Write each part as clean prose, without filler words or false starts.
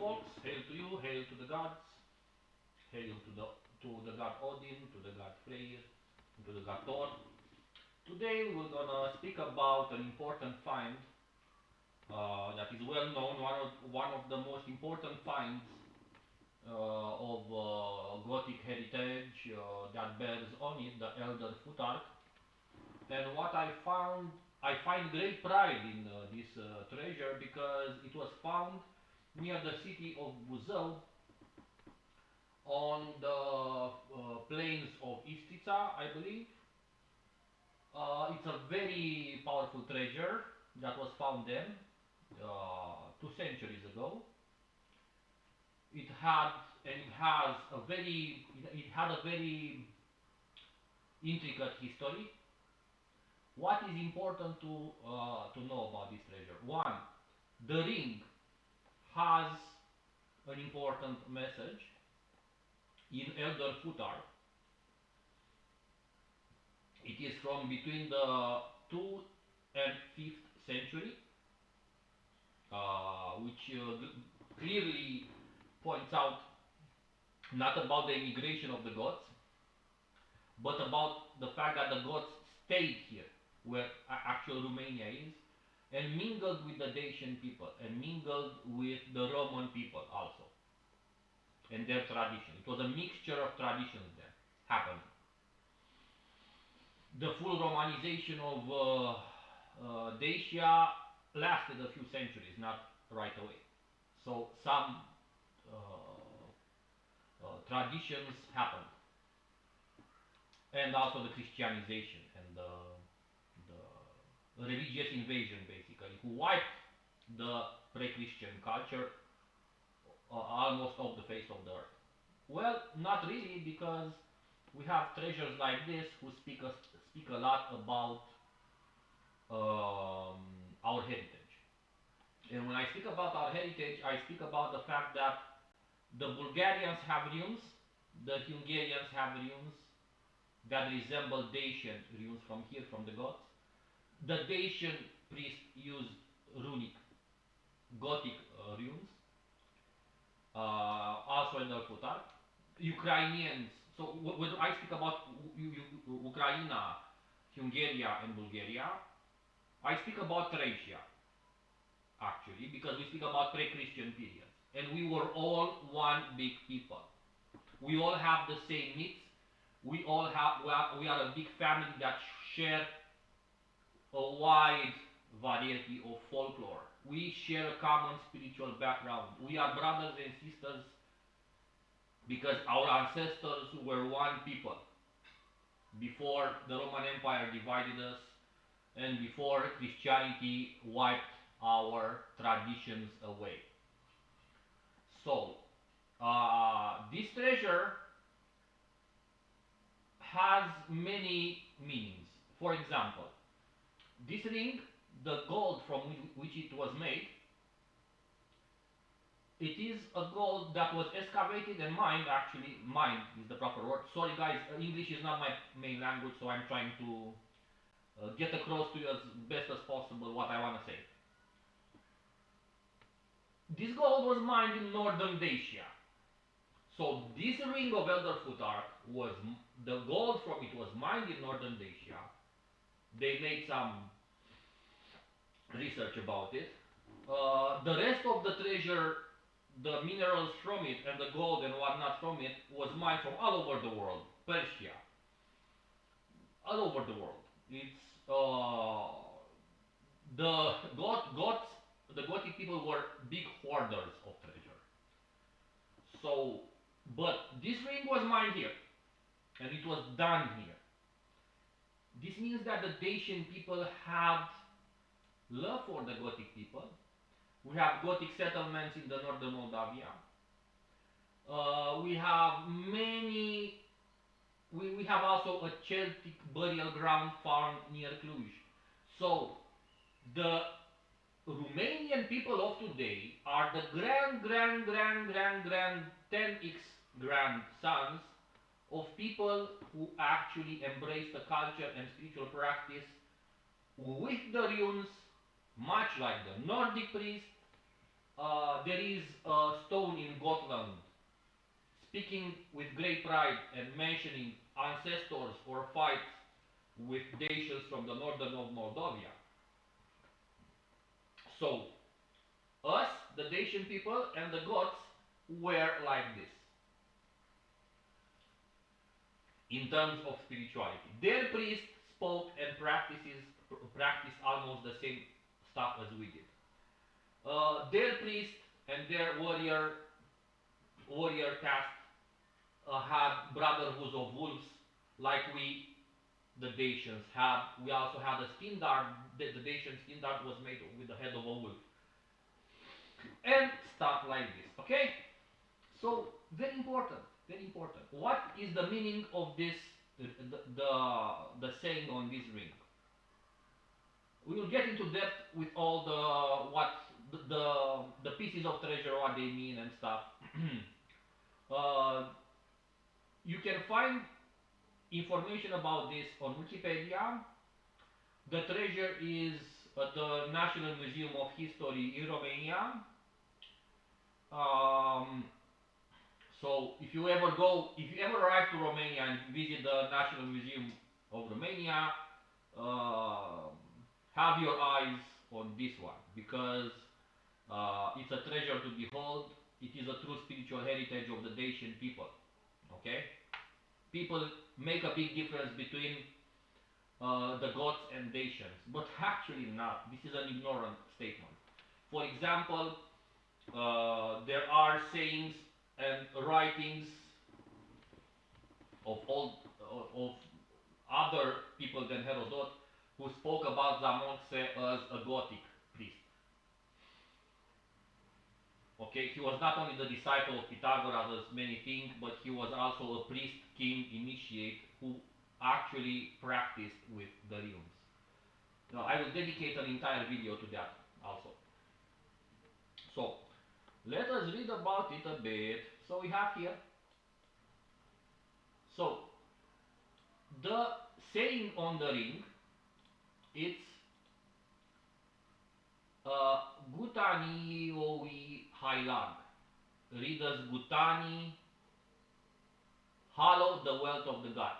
folks, hail to you, hail to the gods, hail to the god Odin, to the god Freyr, to the god Thor. Today we're gonna speak about an important find that is well known, one of the most important finds of Gothic heritage that bears on it the Elder Futhark. And what I find great pride in this treasure because it was found near the city of Buzău on the plains of Istița, I believe. It's a very powerful treasure that was found then, 2 centuries ago. It had and it has a very it had a very intricate history. What is important to know about this treasure? One, the ring has an important message in Elder Futhark. It is from between the 2nd and 5th century, which clearly points out not about the immigration of the Goths, but about the fact that the Goths stayed here, where actual Romania is, and mingled with the Dacian people, and mingled with the Roman people also, and their tradition. It was a mixture of traditions there happening. The full Romanization of Dacia lasted a few centuries, not right away. So some traditions happened, and also the Christianization and the religious invasion, basically, who wiped the pre-Christian culture almost off the face of the earth. Well, not really, because we have treasures like this who speak a lot about our heritage. And when I speak about our heritage, I speak about the fact that the Bulgarians have runes, the Hungarians have runes that resemble Dacian runes from here, from the Goths. The Dacian priests used runic Gothic runes, also in the Futhark. Ukrainians, so when I speak about Ukraine, Hungary and Bulgaria, I speak about Thracia, actually, because we speak about pre-Christian periods. And we were all one big people. We all have the same myths. We are a big family that share a wide variety of folklore. We share a common spiritual background. We are brothers and sisters because our ancestors were one people before the Roman Empire divided us and before Christianity wiped our traditions away. So, this treasure has many meanings. For example, this ring, the gold from which it was made, it is a gold that was excavated and mined, actually, mined is the proper word. Sorry guys, English is not my main language, so I'm trying to get across to you as best as possible what I want to say. This gold was mined in northern Dacia. So this ring of Elder Futhark was, the gold from it was mined in northern Dacia. They made some research about it. The rest of the treasure, the minerals from it and the gold and whatnot from it was mined from all over the world. Persia, all over the world. It's the Gothic people were big hoarders of treasure. So, but this ring was mined here, and it was done here. This means that the Dacian people had love for the Gothic people. We have Gothic settlements in the northern Moldavia. We have many. We have also a Celtic burial ground found near Cluj. So the Romanian people of today are the grand 10x grandsons of people who actually embrace the culture and spiritual practice with the runes, much like the Nordic priest, there is a stone in Gotland speaking with great pride and mentioning ancestors or fights with Dacians from the northern of Moldavia. So, us, the Dacian people, and the Goths were like this in terms of spirituality. Their priests spoke and practiced almost the same stuff as we did. Their priests and their warrior caste had brotherhoods of wolves, like we the Dacians have. We also had a standard. The Dacian standard was made with the head of a wolf, and stuff like this. Okay, so very important, very important. What is the meaning of this? The saying on this ring. We will get into depth with all the what the pieces of treasure, what they mean and stuff. uh, you can find information about this on Wikipedia. The treasure is at the National Museum of History in Romania. Um, so if you ever arrive to Romania and visit the National Museum of Romania, uh, have your eyes on this one because it's a treasure to behold. It is a true spiritual heritage of the Dacian people. Okay, people make a big difference between the Goths and Dacians, but actually not. This is an ignorant statement. For example, there are sayings and writings of old of other people than Herodot who spoke about Zamoxe as a Gothic priest. Okay, he was not only the disciple of Pythagoras as many think, but he was also a priest, king, initiate who actually practiced with the runes. Now, I will dedicate an entire video to that also. So, let us read about it a bit. So we have here. So, the saying on the ring, it's Gutani ovi hailag. Read as Gutani, hallow the wealth of the gods.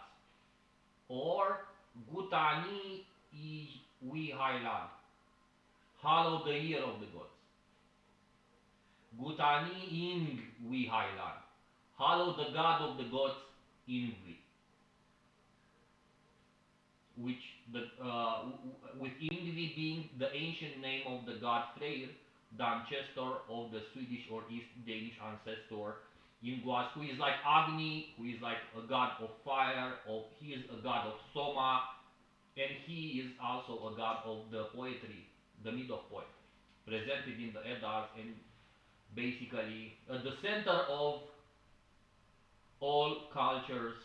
Or Gutani I we hailag, hallow the year of the gods. Gutani ing we hailag, hallow the god of the gods Ingvi. Which with Ingvi being the ancient name of the god Freyr, the ancestor of the Swedish or East Danish ancestor Ingwas, who is like Agni, who is like a god of fire, he is a god of Soma, and he is also a god of the poetry, the mid of poetry, presented in the Eddas and basically at the center of all cultures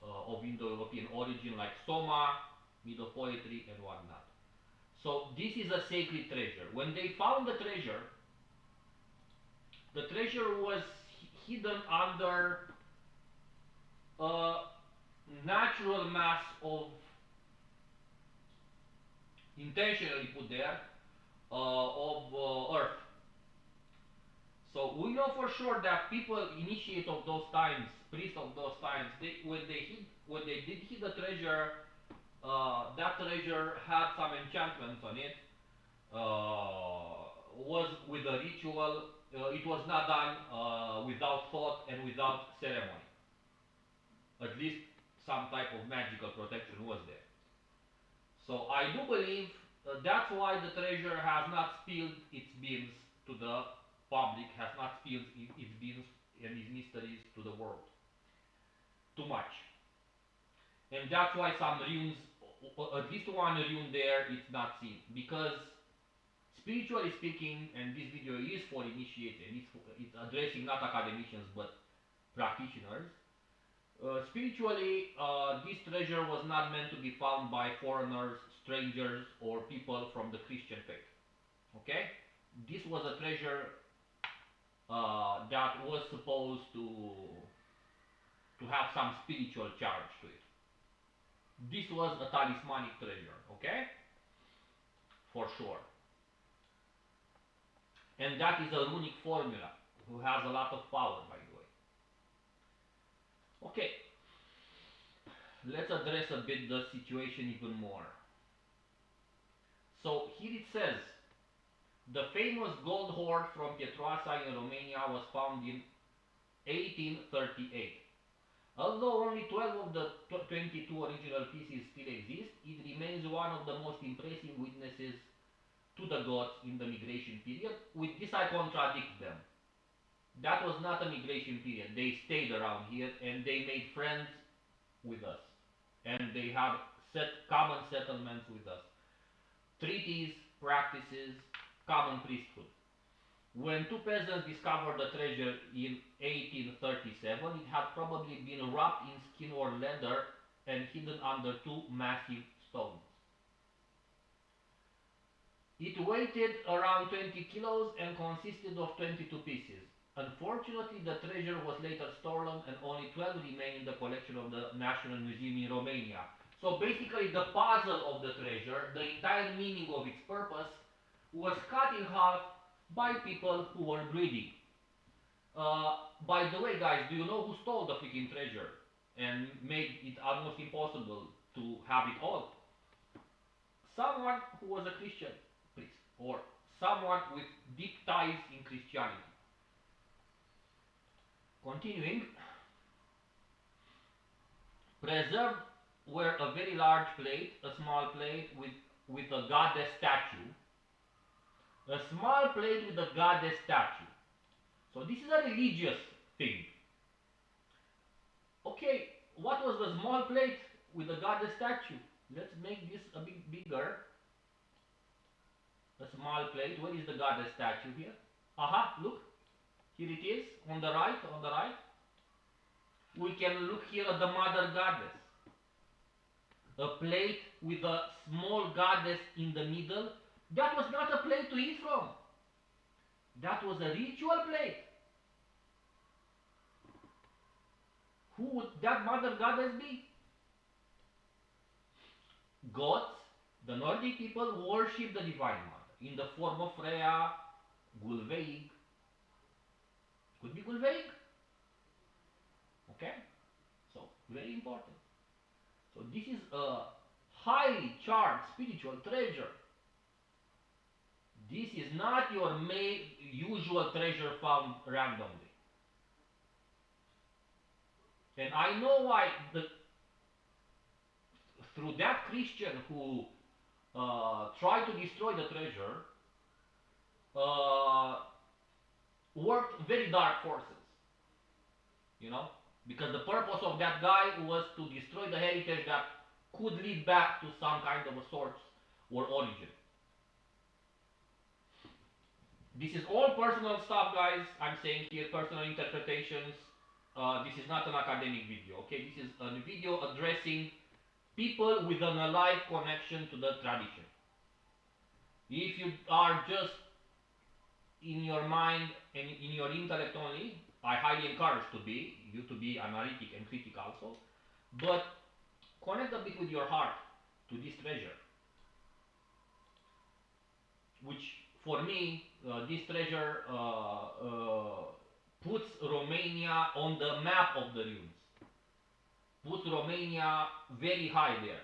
of Indo-European origin, like Soma, Middle poetry, and whatnot. So this is a sacred treasure. When they found the treasure was hidden under a natural mass of intentionally put there of earth. So we know for sure that people initiate of those times, priests of those times, when they did hid the treasure, that treasure had some enchantments on it. Was with a ritual. It was not done without thought and without ceremony. At least some type of magical protection was there. So I do believe that's why the treasure has not spilled its beams to the public, has not spilled its beams and its mysteries to the world too much. And that's why some runes, at least one rune there, it's not seen. Because spiritually speaking, and this video is for initiates and it's addressing not academicians but practitioners. Spiritually, this treasure was not meant to be found by foreigners, strangers, or people from the Christian faith. Okay? This was a treasure that was supposed to have some spiritual charge to it. This was a talismanic treasure, okay? For sure. And that is a runic formula, who has a lot of power, by the way. Okay, let's address a bit the situation even more. So here it says, the famous gold hoard from Pietroasa in Romania was found in 1838. Although only 12 of the 22 original pieces still exist, it remains one of the most impressive witnesses to the Goths in the migration period. With this I contradict them. That was not a migration period. They stayed around here and they made friends with us. And they had common settlements with us. Treaties, practices, common priesthood. When two peasants discovered the treasure in 1837, it had probably been wrapped in skin or leather and hidden under two massive stones. It weighed around 20 kilos and consisted of 22 pieces. Unfortunately, the treasure was later stolen and only 12 remain in the collection of the National Museum in Romania. So basically the puzzle of the treasure, the entire meaning of its purpose, was cut in half by people who were greedy. By the way, guys, do you know who stole the freaking treasure and made it almost impossible to have it all? Someone who was a Christian priest, or someone with deep ties in Christianity. Continuing, preserved were a very large plate, a small plate with a goddess statue, a small plate with a goddess statue. So this is a religious thing. Okay, what was the small plate with the goddess statue? Let's make this a bit bigger. A small plate. Where is the goddess statue here? Aha, look. Here it is, on the right, on the right. We can look here at the mother goddess. A plate with a small goddess in the middle. That was not a plate to eat from. That was a ritual plate. Who would that mother goddess be? Gods, the Nordic people, worship the Divine Mother in the form of Freya, Gulveig. Could be Gulveig. Okay? So, very important. So, this is a highly charged spiritual treasure. This is not your usual treasure found randomly. And I know why through that Christian who tried to destroy the treasure, uh, worked very dark forces. You know? Because the purpose of that guy was to destroy the heritage that could lead back to some kind of a source or origin. This is all personal stuff, guys. I'm saying here personal interpretations. This is not an academic video, okay? This is a video addressing people with an alive connection to the tradition. If you are just in your mind and in your intellect only, I highly encourage you to be analytic and critical also, but connect a bit with your heart to this treasure, which for me, this treasure puts Romania on the map of the runes, puts Romania very high there.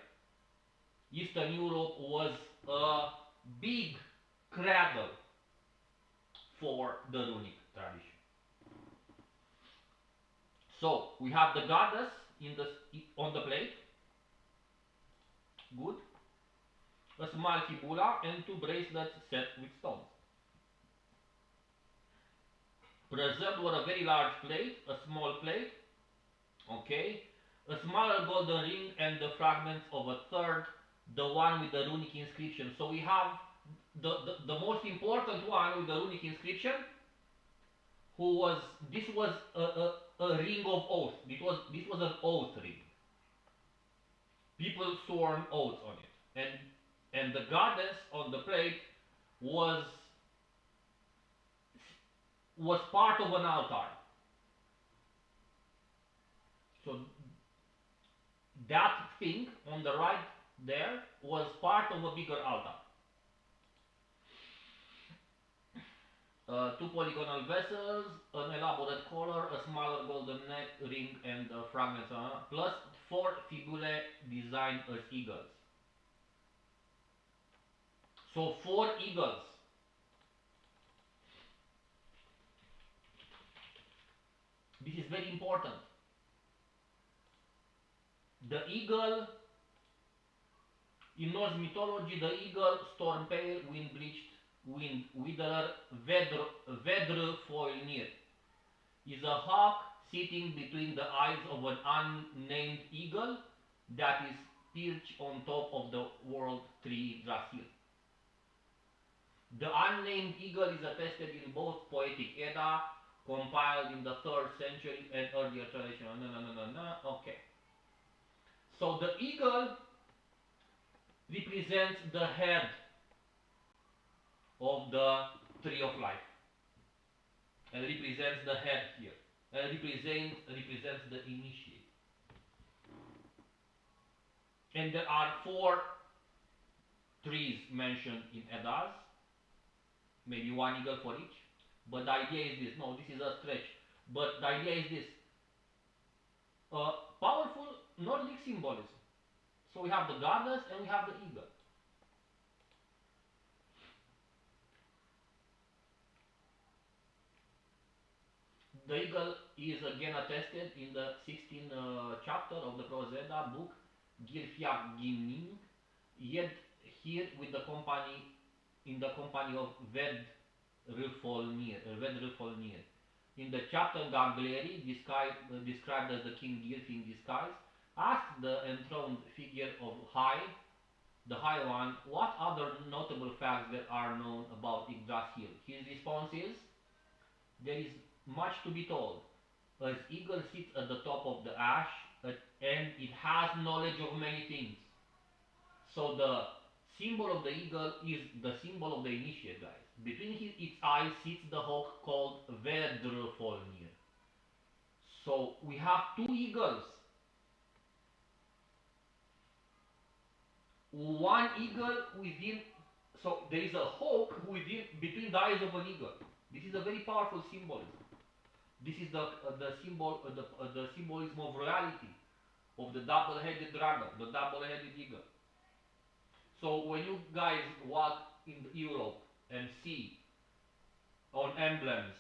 Eastern Europe was a big cradle for the runic tradition. So we have the goddess on the plate, good, a small fibula and two bracelets set with stones. Preserved were a very large plate, a small plate, okay, a smaller golden ring and the fragments of a third, the one with the runic inscription. So we have the most important one with the runic inscription, this was a ring of oath. This was an oath ring. People sworn oaths on it. And the goddess on the plate was part of an altar. So that thing on the right there was part of a bigger altar. Two polygonal vessels, an elaborate collar, a smaller golden neck, ring, and fragments, plus four fibulae designed as eagles. So four eagles. This is very important. The eagle, in Norse mythology, the eagle, storm pale, wind bleached, wind witherer, vedrfolnir, is a hawk sitting between the eyes of an unnamed eagle that is perched on top of the world tree Yggdrasil. The unnamed eagle is attested in both poetic Edda, compiled in the 3rd century, and earlier tradition. No, no, no, no, no. Okay. So the eagle represents the head of the tree of life, and represents the head here, and represents the initiate. And there are four trees mentioned in Eddas, maybe one eagle for each. But the idea is this. No, this is a stretch. But the idea is this. Powerful Nordic symbolism. So we have the goddess and we have the eagle. The eagle is again attested in the 16th chapter of the Prozeda book, Gilfiak Gimning, yet here with the company, in the company of Vedrfolnir. In the chapter, Gangleri, described as the king Gilf in disguise, asked the enthroned figure of the High One, what other notable facts there are known about Yggdrasil. His response is, there is much to be told. As eagle sits at the top of the ash, and it has knowledge of many things. So the symbol of the eagle is the symbol of the initiate, guys. Between its eyes sits the hawk called Vedrfolnir. So we have two eagles. One eagle within, so there is a hawk within, between the eyes of an eagle. This is a very powerful symbolism. This is the symbol, the symbolism of royalty, of the double-headed dragon, the double-headed eagle. So when you guys walk in Europe and see on emblems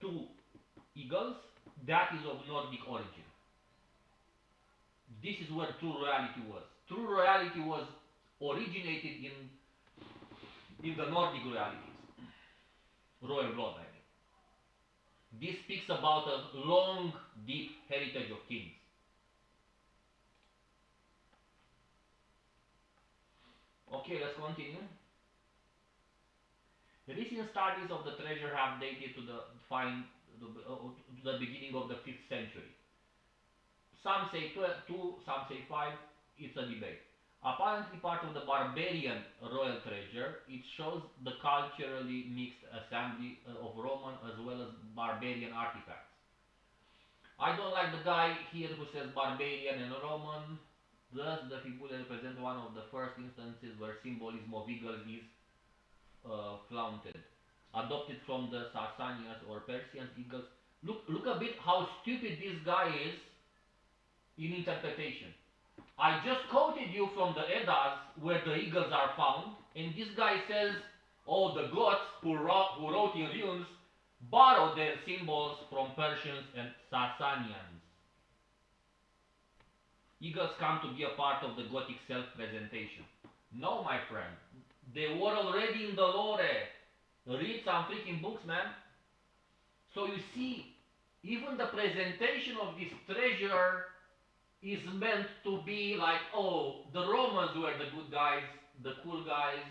two eagles, that is of Nordic origin. This is where true royalty was. True royalty was originated in the Nordic royalties, royal blood, I mean. This speaks about a long, deep heritage of kings. Okay, let's continue. Recent studies of the treasure have dated to the beginning of the 5th century. Some say 2, some say 5, it's a debate. Apparently part of the barbarian royal treasure, it shows the culturally mixed assembly of Roman as well as barbarian artifacts. I don't like the guy here who says barbarian and Roman. Thus, the fibula represent one of the first instances where symbolism of eagles is flaunted. Adopted from the Sasanians or Persians eagles. Look a bit how stupid this guy is in interpretation. I just quoted you from the Eddas where the eagles are found, and this guy says, oh, the Goths who wrote in runes borrowed their symbols from Persians and Sasanians. Eagles come to be a part of the Gothic self-presentation. No, my friend. They were already in the lore. Read some freaking books, man. So you see, even the presentation of this treasure is meant to be like, oh, the Romans were the good guys, the cool guys,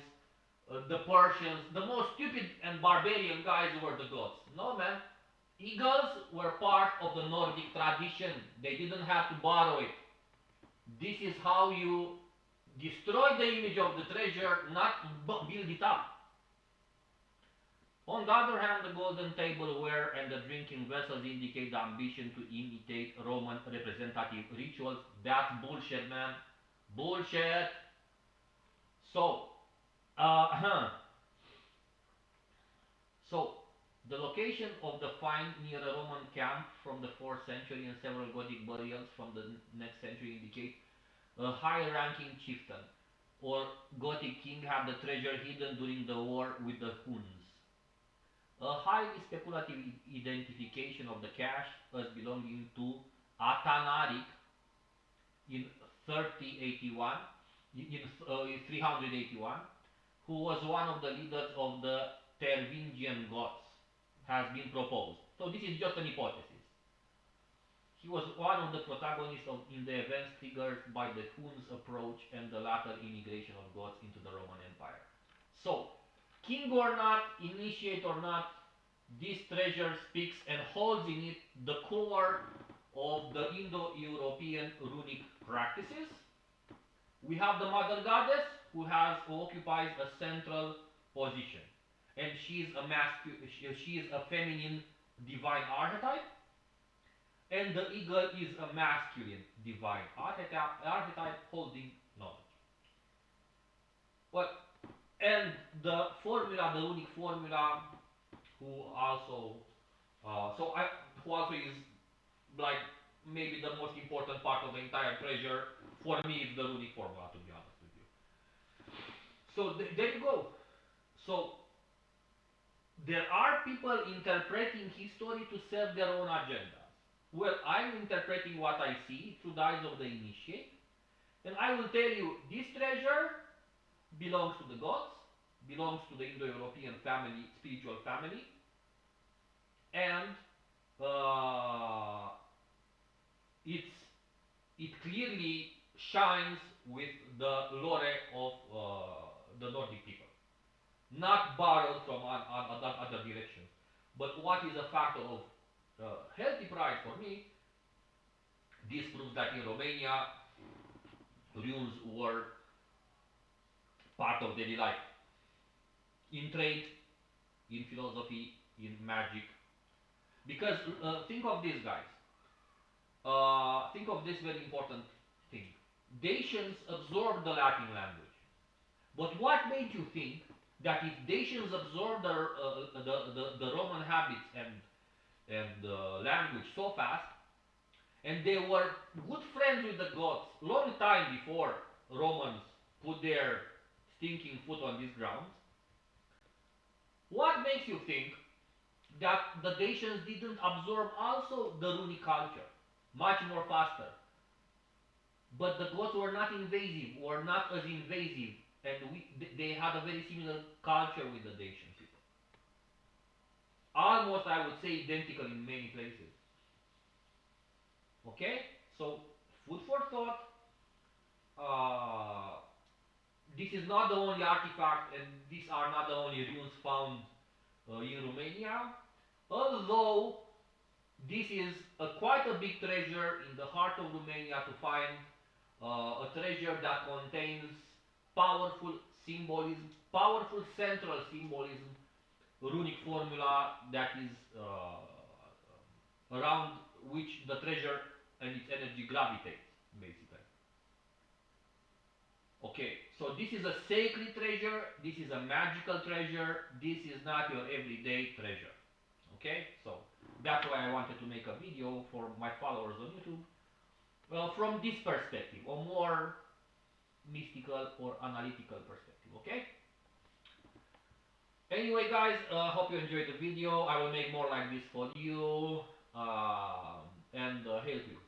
the Persians, the most stupid and barbarian guys were the gods. No, man. Eagles were part of the Nordic tradition. They didn't have to borrow it. This is how you destroy the image of the treasure, not build it up. On the other hand, the golden tableware and the drinking vessels indicate the ambition to imitate Roman representative rituals. That's bullshit, man. Bullshit. So, so The location of the find near a Roman camp from the 4th century and several Gothic burials from the next century indicate a high-ranking chieftain or Gothic king had the treasure hidden during the war with the Huns. A highly speculative identification of the cache as belonging to Athanaric in 3081, in 381, who was one of the leaders of the Tervingian Goths, has been proposed. So this is just an hypothesis. He was one of the protagonists in the events triggered by the Huns' approach and the later immigration of Goths into the Roman Empire. So, king or not, initiate or not, this treasure speaks and holds in it the core of the Indo-European runic practices. We have the mother goddess who occupies a central position, and she is a feminine divine archetype, and the eagle is a masculine divine archetype holding knowledge. Well, and the formula, the runic formula, who also who also is like maybe the most important part of the entire treasure for me is the runic formula, to be honest with you. So there you go. So there are people interpreting history to serve their own agendas. Well, I'm interpreting what I see through the eyes of the initiate, and I will tell you this treasure belongs to the gods, belongs to the Indo-European family, spiritual family, and uh, it's it clearly shines with the lore of the Nordic people, not borrowed from other directions. But what is a factor of healthy pride for me, this proves that in Romania, runes were part of daily life. In trade, in philosophy, in magic. Because think of this, guys. Think of this very important thing. Dacians absorbed the Latin language. But what made you think that if Dacians absorbed the Roman habits and language so fast, and they were good friends with the Goths long time before Romans put their stinking foot on these grounds, what makes you think that the Dacians didn't absorb also the runic culture much more faster? But the Goths were not invasive, were not as invasive, and they had a very similar culture with the Dacian people. Almost, I would say, identical in many places. Okay? So, food for thought. Uh, this is not the only artifact, and these are not the only runes found in Romania. Although this is quite a big treasure in the heart of Romania to find a treasure that contains powerful symbolism, powerful central symbolism, runic formula that is around which the treasure and its energy gravitates, basically. Okay, so this is a sacred treasure, this is a magical treasure, this is not your everyday treasure. Okay, so that's why I wanted to make a video for my followers on YouTube. Well, from this perspective, a more mystical or analytical perspective, okay? Anyway, guys, hope you enjoyed the video. I will make more like this for you and help you.